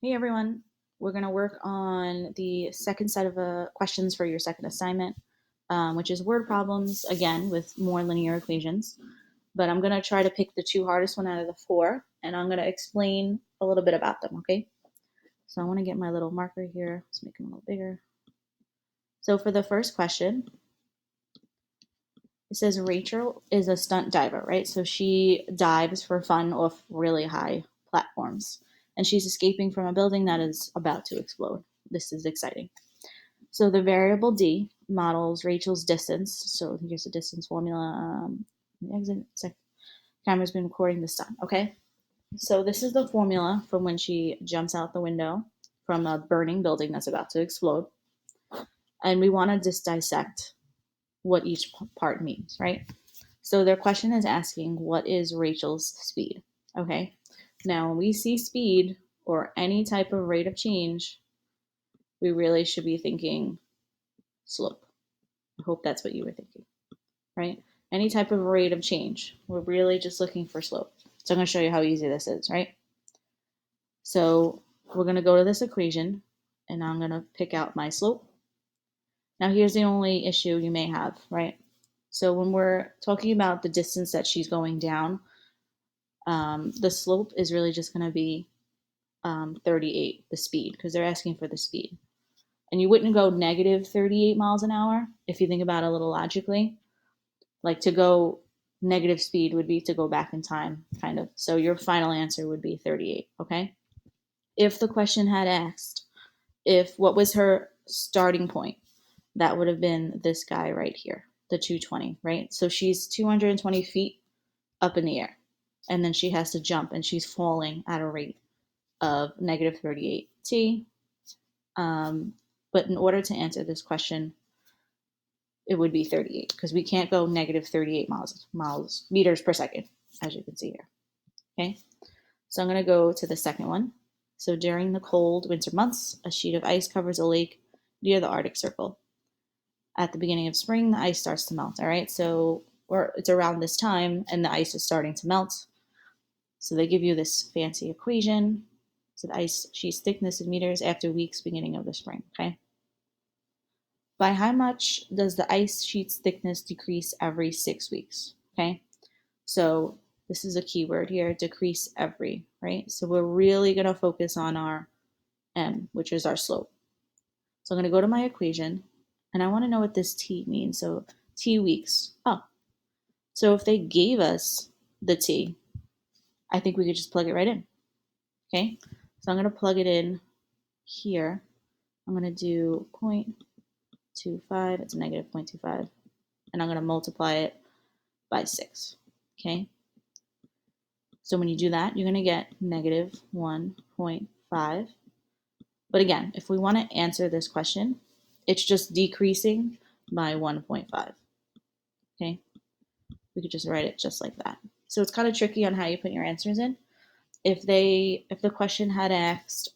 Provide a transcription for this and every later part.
Hey everyone, we're going to work on the second set of questions for your second assignment, which is word problems, again, with more linear equations. But I'm going to try to pick the two hardest one out of the four, and I'm going to explain a little bit about them, okay? So I want to get my little marker here. Let's make it a little bigger. So for the first question, it says Rachel is a stunt diver, right? So she dives for fun off really high platforms, and she's escaping from a building that is about to explode. This is exciting. So the variable d models Rachel's distance. So here's the distance formula. The exit camera's been recording this time. Okay. So this is the formula from when she jumps out the window from a burning building that's about to explode. And we want to just dissect what each part means, right? So their question is asking, what is Rachel's speed? Okay. Now, when we see speed or any type of rate of change, we really should be thinking slope. I hope that's what you were thinking, right? Any type of rate of change. We're really just looking for slope. So I'm going to show you how easy this is, right? So we're going to go to this equation, and I'm going to pick out my slope. Now here's the only issue you may have, right? So when we're talking about the distance that she's going down, the slope is really just going to be 38, the speed, because they're asking for the speed. And you wouldn't go negative 38 miles an hour if you think about it a little logically. Like to go negative speed would be to go back in time, kind of. So your final answer would be 38, okay? If the question had asked, if what was her starting point, that would have been this guy right here, the 220, right? So she's 220 feet up in the air, and then she has to jump, and she's falling at a rate of negative 38 t. But in order to answer this question, it would be 38 because we can't go negative 38 meters per second, as you can see here. Okay, so I'm going to go to the second one. So during the cold winter months, a sheet of ice covers a lake near the Arctic Circle. At the beginning of spring, the ice starts to melt. All right, so it's around this time, and the ice is starting to melt. So they give you this fancy equation. So the ice sheet's thickness in meters after weeks beginning of the spring. Okay. By how much does the ice sheet's thickness decrease every 6 weeks? Okay. So this is a keyword here, decrease every, right? So we're really going to focus on our m, which is our slope. So I'm going to go to my equation, and I want to know what this t means. So t weeks. Oh, so if they gave us the t, I think we could just plug it right in. Okay. So I'm going to plug it in here. I'm going to do 0.25. It's a negative 0.25. And I'm going to multiply it by 6. Okay. So when you do that, you're going to get negative 1.5. But again, if we want to answer this question, it's just decreasing by 1.5. Okay. We could just write it just like that. So it's kind of tricky on how you put your answers in. If the question had asked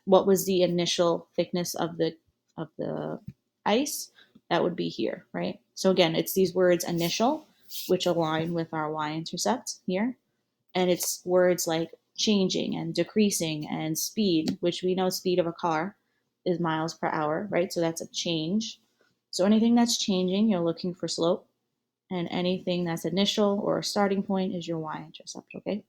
what was the initial thickness of the ice, that would be here, right? So again, it's these words initial, which align with our y-intercept here, and it's words like changing and decreasing and speed, which we know speed of a car is miles per hour, right? So that's a change. So anything that's changing, you're looking for slope, and anything that's initial or a starting point is your y-intercept, okay?